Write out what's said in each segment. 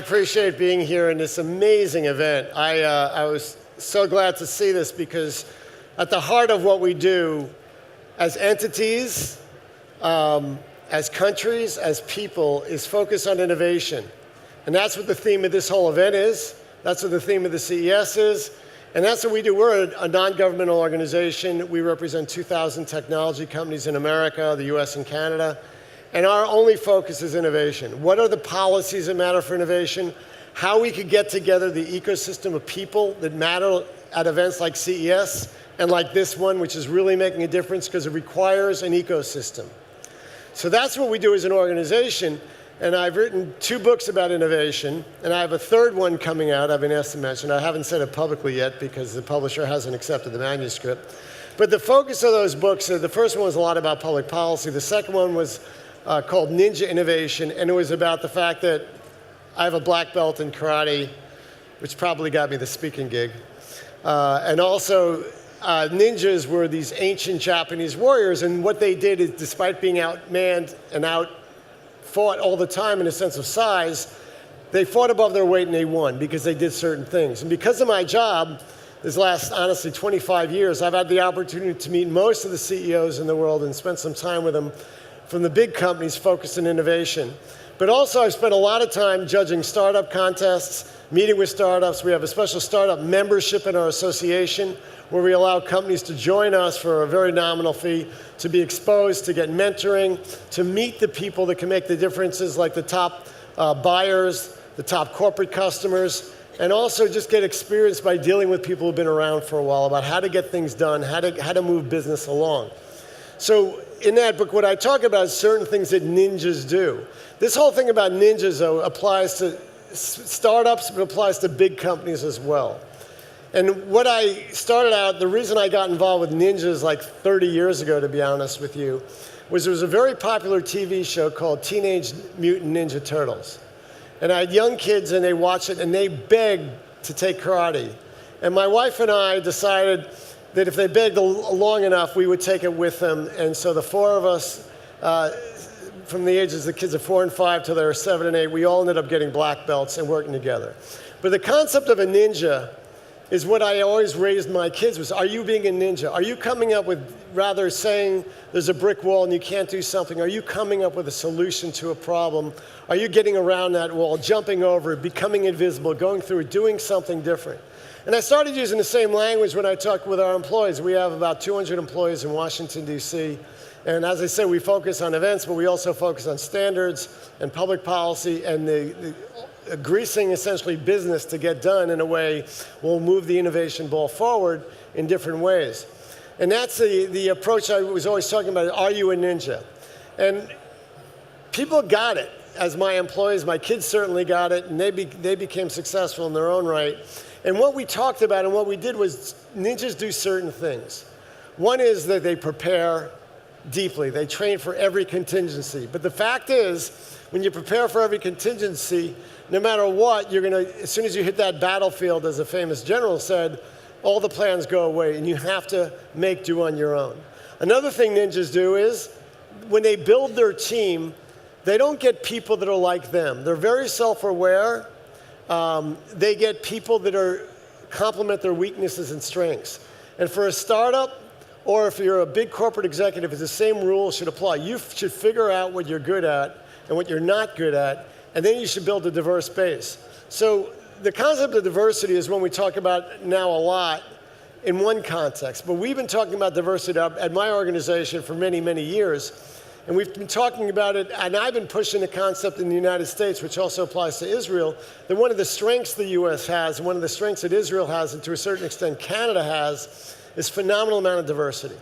appreciate being here in this amazing event. I was so glad to see this because at the heart of what we do as entities, as countries, as people, is focus on innovation. And that's what the theme of this whole event is. That's what the theme of the CES is. And that's what we do. We're a non-governmental organization. We represent 2,000 technology companies in America, the US, and Canada. And our only focus is innovation. What are the policies that matter for innovation? How we could get together the ecosystem of people that matter at events like CES and like this one, which is really making a difference because it requires an ecosystem. So that's what we do as an organization. And I've written 2 books about innovation, and I have a 3rd one coming out I've been asked to mention. I haven't said it publicly yet because the publisher hasn't accepted the manuscript. But the focus of those books, the first one was a lot about public policy. The second one was called Ninja Innovation, and it was about the fact that I have a black belt in karate, which probably got me the speaking gig. And also, ninjas were these ancient Japanese warriors, and what they did is, despite being outmanned and outfought all the time in a sense of size, they fought above their weight and they won because they did certain things. And because of my job, this last, honestly, 25 years, I've had the opportunity to meet most of the CEOs in the world and spend some time with them from the big companies focused on innovation. But also I've spent a lot of time judging startup contests, meeting with startups. We have a special startup membership in our association where we allow companies to join us for a very nominal fee, to be exposed, to get mentoring, to meet the people that can make the differences, like the top buyers, the top corporate customers, and also just get experience by dealing with people who've been around for a while about how to get things done, how to move business along. So in that book, what I talk about is certain things that ninjas do. This whole thing about ninjas, though, applies to startups, but applies to big companies as well. And what I started out, the reason I got involved with ninjas like 30 years ago, to be honest with you, was there was a very popular TV show called Teenage Mutant Ninja Turtles. And I had young kids, and they watched it, and they begged to take karate. And my wife and I decided that if they begged long enough, we would take it with them. And so the 4 of us, from the ages of the kids of 4 and 5 till they were 7 and 8, we all ended up getting black belts and working together. But the concept of a ninja is what I always raised my kids was, are you being a ninja? Are you coming up with, rather saying there's a brick wall and you can't do something, are you coming up with a solution to a problem? Are you getting around that wall, jumping over it, becoming invisible, going through it, doing something different? And I started using the same language when I talk with our employees. We have about 200 employees in Washington, D.C. And as I said, we focus on events, but we also focus on standards and public policy, and the greasing essentially business to get done in a way will move the innovation ball forward in different ways. And that's the approach I was always talking about, are you a ninja? And people got it. As my employees, my kids certainly got it, and they became successful in their own right. And what we talked about and what we did was ninjas do certain things. One is that they prepare deeply. They train for every contingency. But the fact is, when you prepare for every contingency, no matter what, you're going to, as soon as you hit that battlefield, as a famous general said, all the plans go away, and you have to make do on your own. Another thing ninjas do is, when they build their team, they don't get people that are like them. They're very self-aware. They get people that complement their weaknesses and strengths. And for a startup, or if you're a big corporate executive, it's the same rules should apply. You should figure out what you're good at and what you're not good at, and then you should build a diverse base. So the concept of diversity is one we talk about now a lot in one context, but we've been talking about diversity at my organization for many, many years. And we've been talking about it, and I've been pushing the concept in the United States, which also applies to Israel, that one of the strengths the US has, and one of the strengths that Israel has, and to a certain extent Canada has, is phenomenal amount of diversity.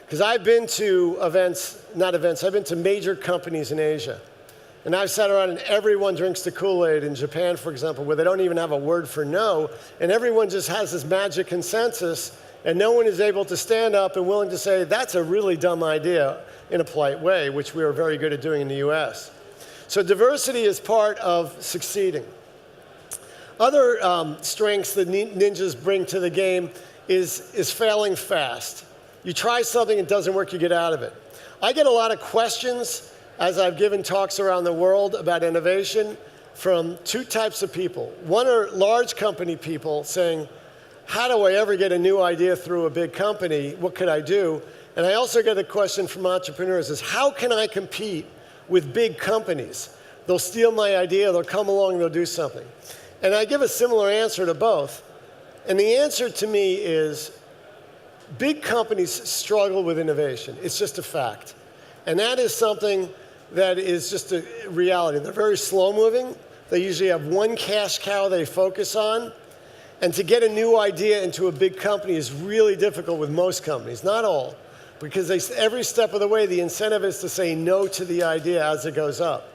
Because I've been to I've been to major companies in Asia. And I've sat around and everyone drinks the Kool-Aid in Japan, for example, where they don't even have a word for no, and everyone just has this magic consensus, and no one is able to stand up and willing to say, that's a really dumb idea, in a polite way, which we are very good at doing in the US. So diversity is part of succeeding. Other strengths that ninjas bring to the game is failing fast. You try something, it doesn't work, you get out of it. I get a lot of questions as I've given talks around the world about innovation from two types of people. One are large company people saying, how do I ever get a new idea through a big company? What could I do? And I also get a question from entrepreneurs is, how can I compete with big companies? They'll steal my idea, they'll come along, they'll do something. And I give a similar answer to both. And the answer to me is, big companies struggle with innovation. It's just a fact. And that is something that is just a reality. They're very slow moving. They usually have one cash cow they focus on. And to get a new idea into a big company is really difficult with most companies, not all, because every step of the way, the incentive is to say no to the idea as it goes up.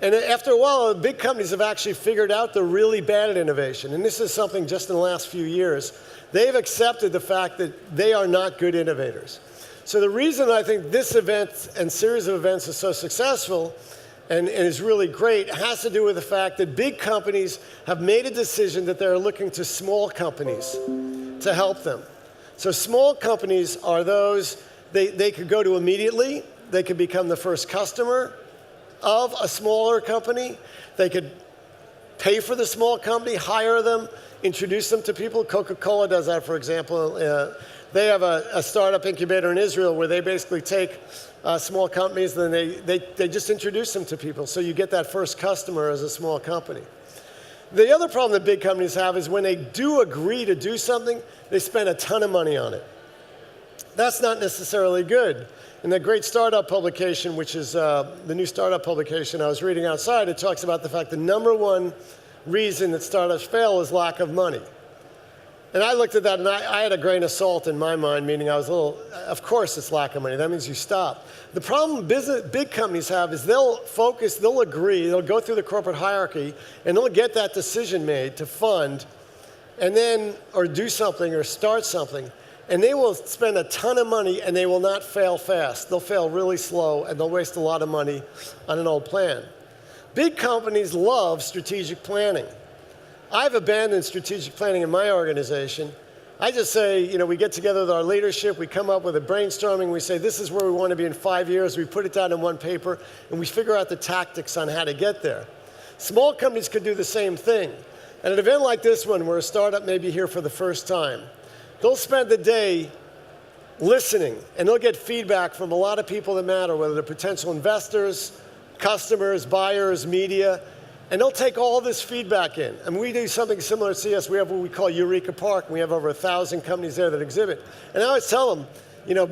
And after a while, big companies have actually figured out they're really bad at innovation. And this is something just in the last few years. They've accepted the fact that they are not good innovators. So the reason I think this event and series of events is so successful and is really great has to do with the fact that big companies have made a decision that they're looking to small companies to help them. So small companies are those they could go to immediately. They could become the first customer of a smaller company. They could pay for the small company, hire them, introduce them to people. Coca-Cola does that, for example. They have a startup incubator in Israel where they basically take small companies and then they just introduce them to people. So you get that first customer as a small company. The other problem that big companies have is when they do agree to do something, they spend a ton of money on it. That's not necessarily good. In the great startup publication, which is the new startup publication I was reading outside, it talks about the fact the number one reason that startups fail is lack of money. And I looked at that and I had a grain of salt in my mind, meaning I was a little, of course it's lack of money. That means you stop. The problem big companies have is they'll focus, they'll agree, they'll go through the corporate hierarchy, and they'll get that decision made to fund, and then, or do something or start something. And they will spend a ton of money and they will not fail fast. They'll fail really slow and they'll waste a lot of money on an old plan. Big companies love strategic planning. I've abandoned strategic planning in my organization. I just say, we get together with our leadership, we come up with a brainstorming, we say, this is where we want to be in 5 years, we put it down in one paper, and we figure out the tactics on how to get there. Small companies could do the same thing. At an event like this one, where a startup may be here for the first time, they'll spend the day listening, and they'll get feedback from a lot of people that matter, whether they're potential investors, customers, buyers, media, and they'll take all this feedback in. And we do something similar at CS. We have what we call Eureka Park, and we have over 1,000 companies there that exhibit. And I always tell them,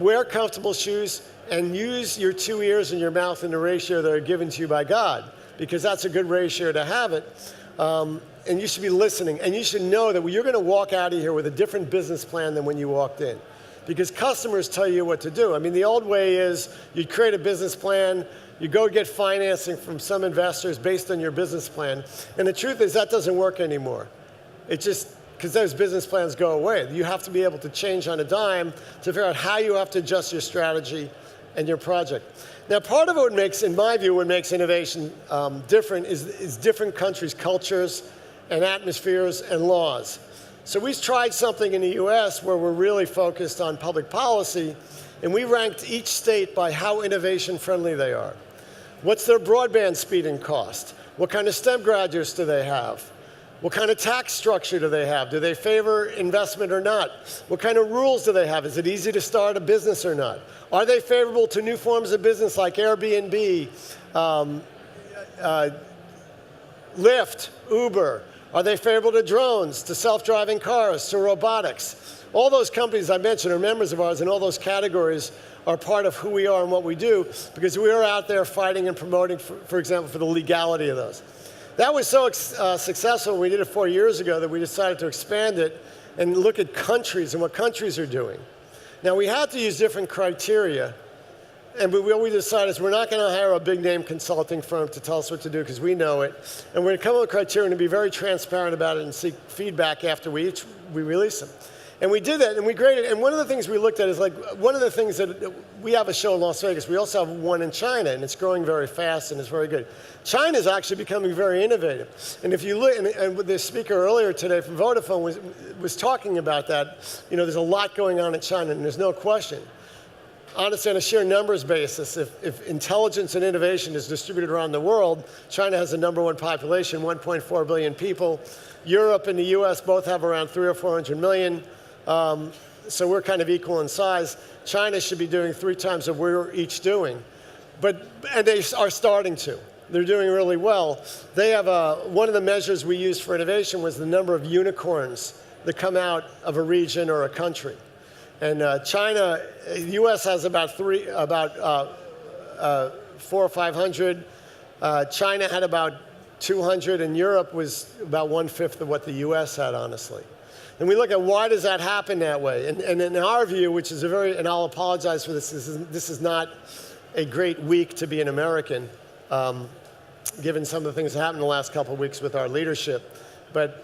wear comfortable shoes and use your 2 ears and your mouth in the ratio that are given to you by God, because that's a good ratio to have it. And you should be listening, and you should know that you're going to walk out of here with a different business plan than when you walked in, because customers tell you what to do. I mean, the old way is you create a business plan, you go get financing from some investors based on your business plan, and the truth is that doesn't work anymore. It's just because those business plans go away. You have to be able to change on a dime to figure out how you have to adjust your strategy and your project. Now, part of what makes, in my view, what makes innovation different is different countries' cultures and atmospheres and laws. So we've tried something in the US where we're really focused on public policy, and we ranked each state by how innovation friendly they are. What's their broadband speed and cost? What kind of STEM graduates do they have? What kind of tax structure do they have? Do they favor investment or not? What kind of rules do they have? Is it easy to start a business or not? Are they favorable to new forms of business like Airbnb, Lyft, Uber? Are they favorable to drones, to self-driving cars, to robotics? All those companies I mentioned are members of ours, and all those categories are part of who we are and what we do, because we are out there fighting and promoting, for example, for the legality of those. That was so successful when we did it 4 years ago that we decided to expand it and look at countries and what countries are doing. Now, we had to use different criteria, and what we decided is we're not going to hire a big-name consulting firm to tell us what to do because we know it, and we're going to come up with criteria and be very transparent about it and seek feedback after we release them. And we did that, and we graded. And one of the things we looked at is one of the things that we have a show in Las Vegas. We also have one in China, and it's growing very fast, and it's very good. China is actually becoming very innovative. And if you look, and the speaker earlier today from Vodafone was talking about that. There's a lot going on in China, and there's no question. honestly, on a sheer numbers basis, if intelligence and innovation is distributed around the world, China has the #1 population, 1.4 billion people. Europe and the US both have around 300 or 400 million. So we're kind of equal in size. China should be doing 3 times what we're each doing. And they are starting to. They're doing really well. They have one of the measures we used for innovation was the number of unicorns that come out of a region or a country. And China, the US has about 400 or 500. China had about 200, and Europe was about 1/5 of what the US had, honestly. And we look at why does that happen that way? And in our view, which is and I'll apologize for this, this is not a great week to be an American, given some of the things that happened the last couple of weeks with our leadership. But,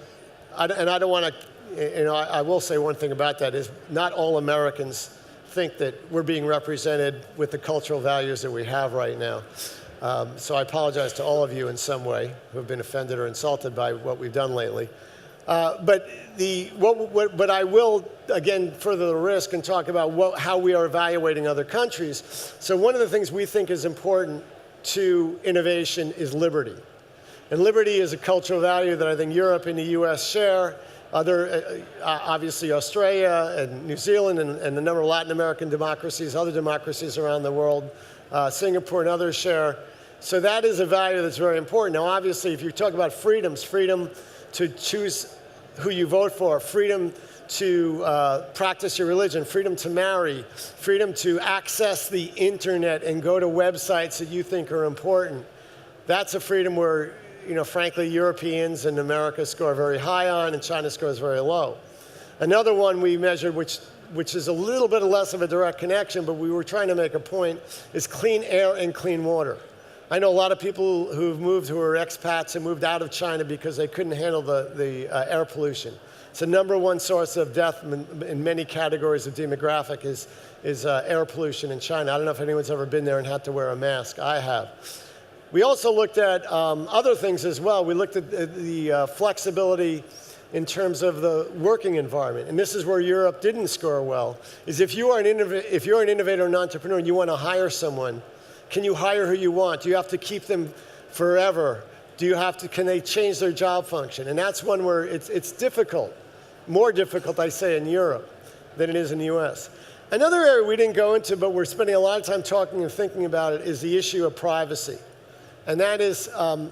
I don't want to, I will say one thing about that is not all Americans think that we're being represented with the cultural values that we have right now. So I apologize to all of you in some way who have been offended or insulted by what we've done lately. But I will, again, further the risk and talk about how we are evaluating other countries. So one of the things we think is important to innovation is liberty. And liberty is a cultural value that I think Europe and the US share. Obviously Australia and New Zealand and a number of Latin American democracies, other democracies around the world, Singapore and others share. So that is a value that's very important. Now, obviously, if you talk about freedoms, freedom to choose who you vote for, freedom to practice your religion, freedom to marry, freedom to access the internet and go to websites that you think are important. That's a freedom where, frankly, Europeans and America score very high on, and China scores very low. Another one we measured, which is a little bit less of a direct connection, but we were trying to make a point, is clean air and clean water. I know a lot of people who've moved who are expats and moved out of China because they couldn't handle the air pollution. It's the #1 source of death in many categories of demographic is air pollution in China. I don't know if anyone's ever been there and had to wear a mask. I have. We also looked at other things as well. We looked at the flexibility in terms of the working environment. And this is where Europe didn't score well, is if you're an innovator and entrepreneur and you want to hire someone, can you hire who you want? Do you have to keep them forever? Can they change their job function? And that's one where it's difficult, more difficult, I say, in Europe than it is in the US. Another area we didn't go into, but we're spending a lot of time talking and thinking about it, is the issue of privacy. And that is,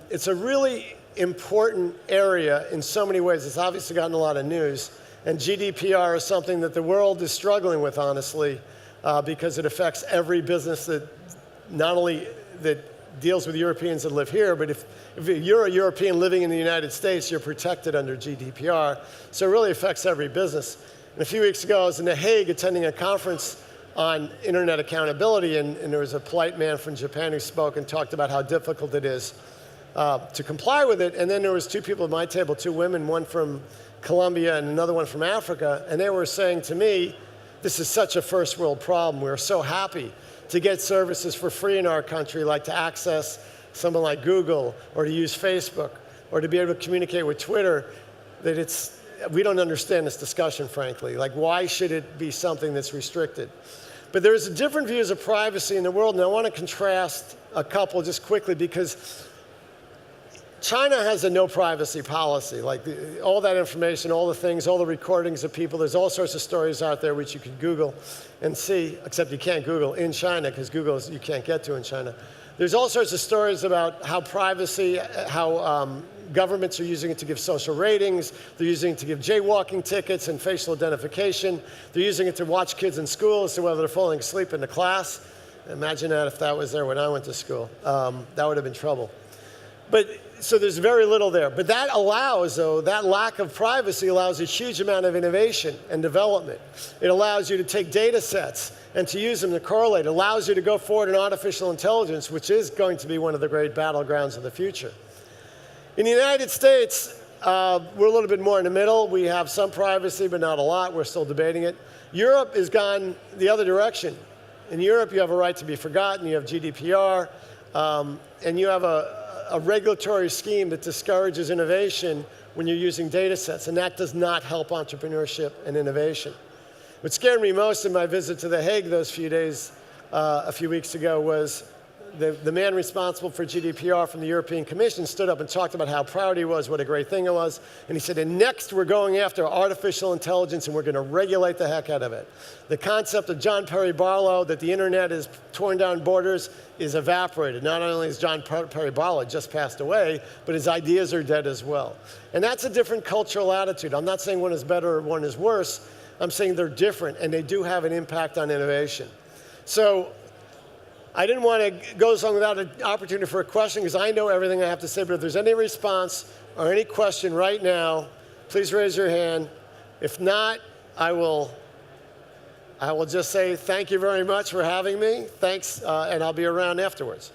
it's a really important area in so many ways. It's obviously gotten a lot of news. And GDPR is something that the world is struggling with, honestly, because it affects every business that not only that deals with Europeans that live here, but if you're a European living in the United States, you're protected under GDPR. So it really affects every business. And a few weeks ago, I was in The Hague attending a conference on internet accountability, and there was a polite man from Japan who spoke and talked about how difficult it is to comply with it. And then there was 2 people at my table, 2 women, one from Colombia and another one from Africa, and they were saying to me, this is such a first world problem. We're so happy to get services for free in our country, like to access someone like Google or to use Facebook or to be able to communicate with Twitter, that we don't understand this discussion, frankly. Like, why should it be something that's restricted? But there's different views of privacy in the world, and I want to contrast a couple just quickly, because China has a no privacy policy. Like all that information, all the things, all the recordings of people, there's all sorts of stories out there which you can Google and see, except you can't Google in China because Google you can't get to in China. There's all sorts of stories about how governments are using it to give social ratings. They're using it to give jaywalking tickets and facial identification. They're using it to watch kids in school as to whether they're falling asleep in the class. Imagine that if that was there when I went to school. That would have been trouble. So there's very little there. But that allows, though, that lack of privacy allows a huge amount of innovation and development. It allows you to take data sets and to use them to correlate. It allows you to go forward in artificial intelligence, which is going to be one of the great battlegrounds of the future. In the United States, we're a little bit more in the middle. We have some privacy, but not a lot. We're still debating it. Europe has gone the other direction. In Europe, you have a right to be forgotten. You have GDPR, and you have a regulatory scheme that discourages innovation when you're using data sets, and that does not help entrepreneurship and innovation. What scared me most in my visit to The Hague those few days a few weeks ago was the man responsible for GDPR from the European Commission stood up and talked about how proud he was, what a great thing it was. And he said, and next we're going after artificial intelligence and we're going to regulate the heck out of it. The concept of John Perry Barlow that the internet is torn down borders is evaporated. Not only is John Perry Barlow just passed away, but his ideas are dead as well. And that's a different cultural attitude. I'm not saying one is better or one is worse. I'm saying they're different and they do have an impact on innovation. So I didn't want to go so long without an opportunity for a question because I know everything I have to say, but if there's any response or any question right now, please raise your hand. If not, I will just say thank you very much for having me. Thanks, and I'll be around afterwards.